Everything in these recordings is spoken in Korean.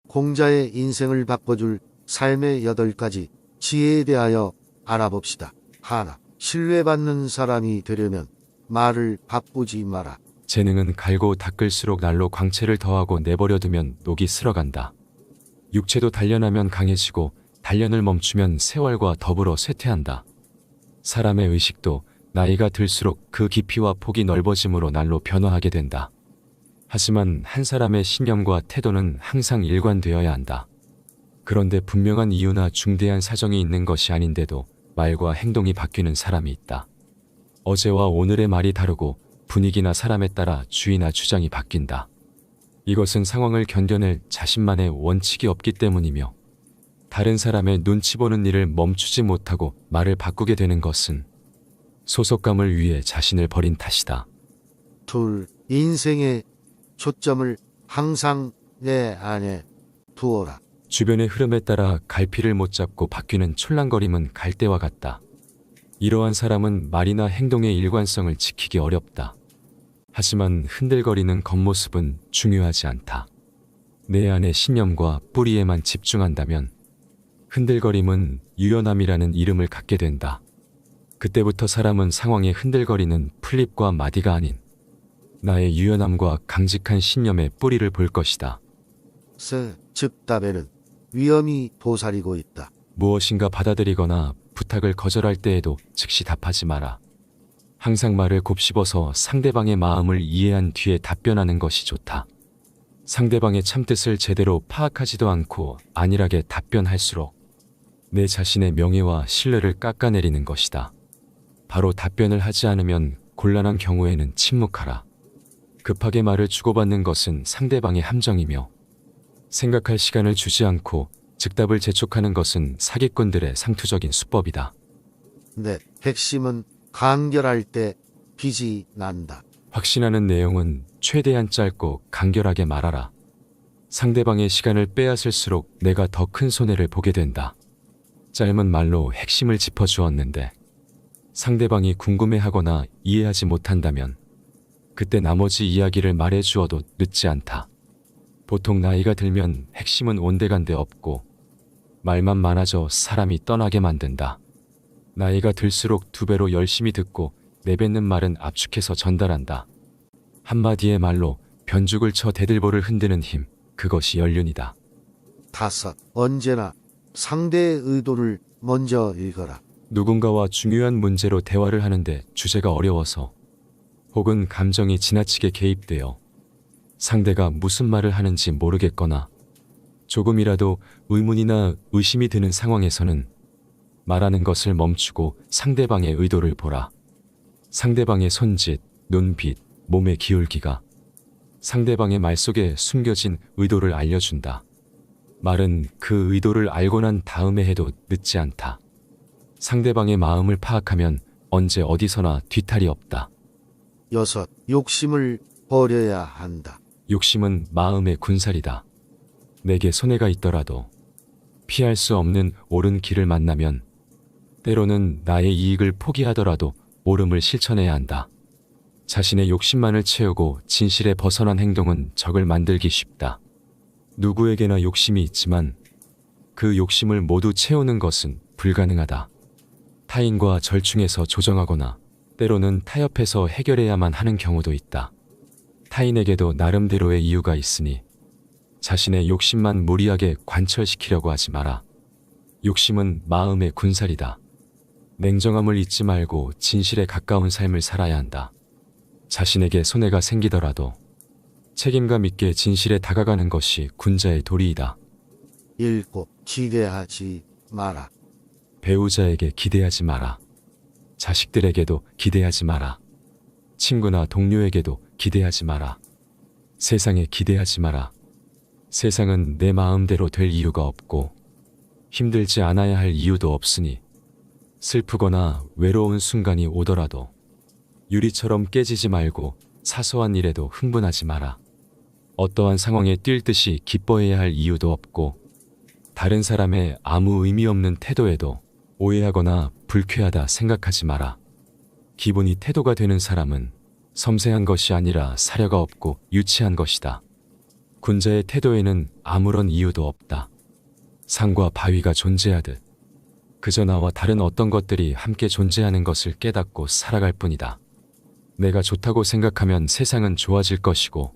공자의 인생을 바꿔줄 삶의 8가지 지혜에 대하여 알아봅시다. 하나, 신뢰받는 사람이 되려면 말을 바꾸지 마라. 재능은 갈고 닦을수록 날로 광채를 더하고 내버려두면 녹이 슬어간다. 육체도 단련하면 강해지고 단련을 멈추면 세월과 더불어 쇠퇴한다. 사람의 의식도 나이가 들수록 그 깊이와 폭이 넓어짐으로 날로 변화하게 된다. 하지만 한 사람의 신념과 태도는 항상 일관되어야 한다. 그런데 분명한 이유나 중대한 사정이 있는 것이 아닌데도 말과 행동이 바뀌는 사람이 있다. 어제와 오늘의 말이 다르고 분위기나 사람에 따라 주의나 주장이 바뀐다. 이것은 상황을 견뎌낼 자신만의 원칙이 없기 때문이며 다른 사람의 눈치 보는 일을 멈추지 못하고 말을 바꾸게 되는 것은 소속감을 위해 자신을 버린 탓이다. 둘, 인생의 초점을 항상 내 안에 두어라. 주변의 흐름에 따라 갈피를 못 잡고 바뀌는 촐랑거림은 갈대와 같다. 이러한 사람은 말이나 행동의 일관성을 지키기 어렵다. 하지만 흔들거리는 겉모습은 중요하지 않다. 내 안의 신념과 뿌리에만 집중한다면 흔들거림은 유연함이라는 이름을 갖게 된다. 그때부터 사람은 상황에 흔들거리는 풀립과 마디가 아닌 나의 유연함과 강직한 신념의 뿌리를 볼 것이다. 셋, 즉답에는 위험이 도사리고 있다. 무엇인가 받아들이거나 부탁을 거절할 때에도 즉시 답하지 마라. 항상 말을 곱씹어서 상대방의 마음을 이해한 뒤에 답변하는 것이 좋다. 상대방의 참뜻을 제대로 파악하지도 않고 안일하게 답변할수록 내 자신의 명예와 신뢰를 깎아내리는 것이다. 바로 답변을 하지 않으면 곤란한 경우에는 침묵하라. 급하게 말을 주고받는 것은 상대방의 함정이며 생각할 시간을 주지 않고 즉답을 재촉하는 것은 사기꾼들의 상투적인 수법이다. 넷, 핵심은 간결할 때 빛이 난다. 확신하는 내용은 최대한 짧고 간결하게 말하라. 상대방의 시간을 빼앗을수록 내가 더 큰 손해를 보게 된다. 짧은 말로 핵심을 짚어주었는데 상대방이 궁금해하거나 이해하지 못한다면 그때 나머지 이야기를 말해주어도 늦지 않다. 보통 나이가 들면 핵심은 온데간데 없고 말만 많아져 사람이 떠나게 만든다. 나이가 들수록 2배로 열심히 듣고 내뱉는 말은 압축해서 전달한다. 한마디의 말로 변죽을 쳐 대들보를 흔드는 힘, 그것이 연륜이다. 다섯, 언제나 상대의 의도를 먼저 읽어라. 누군가와 중요한 문제로 대화를 하는데 주제가 어려워서 혹은 감정이 지나치게 개입되어 상대가 무슨 말을 하는지 모르겠거나 조금이라도 의문이나 의심이 드는 상황에서는 말하는 것을 멈추고 상대방의 의도를 보라. 상대방의 손짓, 눈빛, 몸의 기울기가 상대방의 말 속에 숨겨진 의도를 알려준다. 말은 그 의도를 알고 난 다음에 해도 늦지 않다. 상대방의 마음을 파악하면 언제 어디서나 뒤탈이 없다. 여섯, 욕심을 버려야 한다. 욕심은 마음의 군살이다. 내게 손해가 있더라도 피할 수 없는 옳은 길을 만나면 때로는 나의 이익을 포기하더라도 옳음을 실천해야 한다. 자신의 욕심만을 채우고 진실에 벗어난 행동은 적을 만들기 쉽다. 누구에게나 욕심이 있지만 그 욕심을 모두 채우는 것은 불가능하다. 타인과 절충해서 조정하거나 때로는 타협해서 해결해야만 하는 경우도 있다. 타인에게도 나름대로의 이유가 있으니 자신의 욕심만 무리하게 관철시키려고 하지 마라. 욕심은 마음의 군살이다. 냉정함을 잊지 말고 진실에 가까운 삶을 살아야 한다. 자신에게 손해가 생기더라도 책임감 있게 진실에 다가가는 것이 군자의 도리이다. 일곱, 기대하지 마라. 배우자에게 기대하지 마라. 자식들에게도 기대하지 마라. 친구나 동료에게도 기대하지 마라. 세상에 기대하지 마라. 세상은 내 마음대로 될 이유가 없고 힘들지 않아야 할 이유도 없으니 슬프거나 외로운 순간이 오더라도 유리처럼 깨지지 말고 사소한 일에도 흥분하지 마라. 어떠한 상황에 뛸 듯이 기뻐해야 할 이유도 없고 다른 사람의 아무 의미 없는 태도에도 오해하거나 불쾌하다 생각하지 마라. 기본이 태도가 되는 사람은 섬세한 것이 아니라 사려가 없고 유치한 것이다. 군자의 태도에는 아무런 이유도 없다. 산과 바위가 존재하듯 그저 나와 다른 어떤 것들이 함께 존재하는 것을 깨닫고 살아갈 뿐이다. 내가 좋다고 생각하면 세상은 좋아질 것이고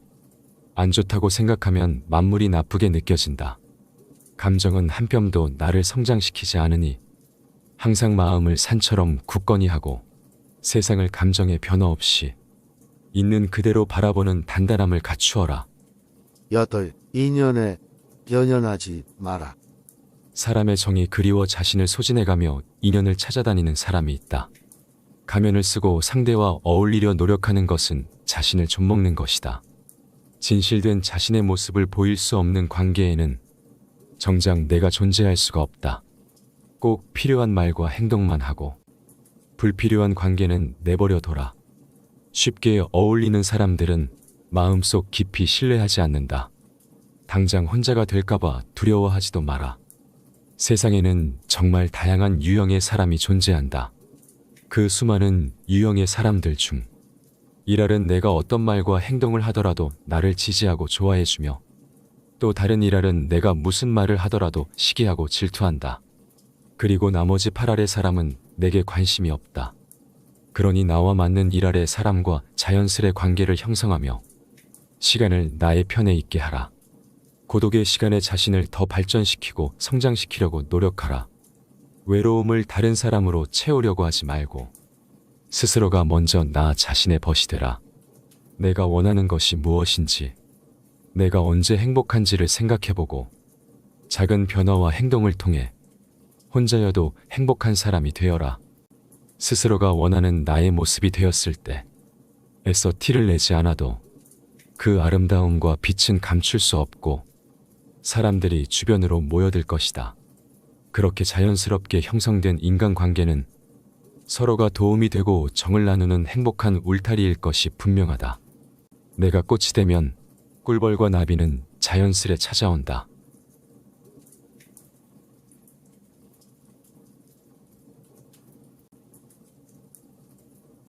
안 좋다고 생각하면 만물이 나쁘게 느껴진다. 감정은 한 뼘도 나를 성장시키지 않으니 항상 마음을 산처럼 굳건히 하고 세상을 감정의 변화 없이 있는 그대로 바라보는 단단함을 갖추어라. 8. 인연에 연연하지 마라. 사람의 정이 그리워 자신을 소진해가며 인연을 찾아다니는 사람이 있다. 가면을 쓰고 상대와 어울리려 노력하는 것은 자신을 좀먹는 것이다. 진실된 자신의 모습을 보일 수 없는 관계에는 정작 내가 존재할 수가 없다. 꼭 필요한 말과 행동만 하고 불필요한 관계는 내버려 둬라. 쉽게 어울리는 사람들은 마음속 깊이 신뢰하지 않는다. 당장 혼자가 될까봐 두려워하지도 마라. 세상에는 정말 다양한 유형의 사람이 존재한다. 그 수많은 유형의 사람들 중 일할은 내가 어떤 말과 행동을 하더라도 나를 지지하고 좋아해주며 또 다른 일할은 내가 무슨 말을 하더라도 시기하고 질투한다. 그리고 나머지 8알의 사람은 내게 관심이 없다. 그러니 나와 맞는 일할의 사람과 자연스레 관계를 형성하며 시간을 나의 편에 있게 하라. 고독의 시간에 자신을 더 발전시키고 성장시키려고 노력하라. 외로움을 다른 사람으로 채우려고 하지 말고 스스로가 먼저 나 자신의 벗이 되라. 내가 원하는 것이 무엇인지, 내가 언제 행복한지를 생각해보고 작은 변화와 행동을 통해 혼자여도 행복한 사람이 되어라. 스스로가 원하는 나의 모습이 되었을 때 애써 티를 내지 않아도 그 아름다움과 빛은 감출 수 없고 사람들이 주변으로 모여들 것이다. 그렇게 자연스럽게 형성된 인간관계는 서로가 도움이 되고 정을 나누는 행복한 울타리일 것이 분명하다. 내가 꽃이 되면 꿀벌과 나비는 자연스레 찾아온다.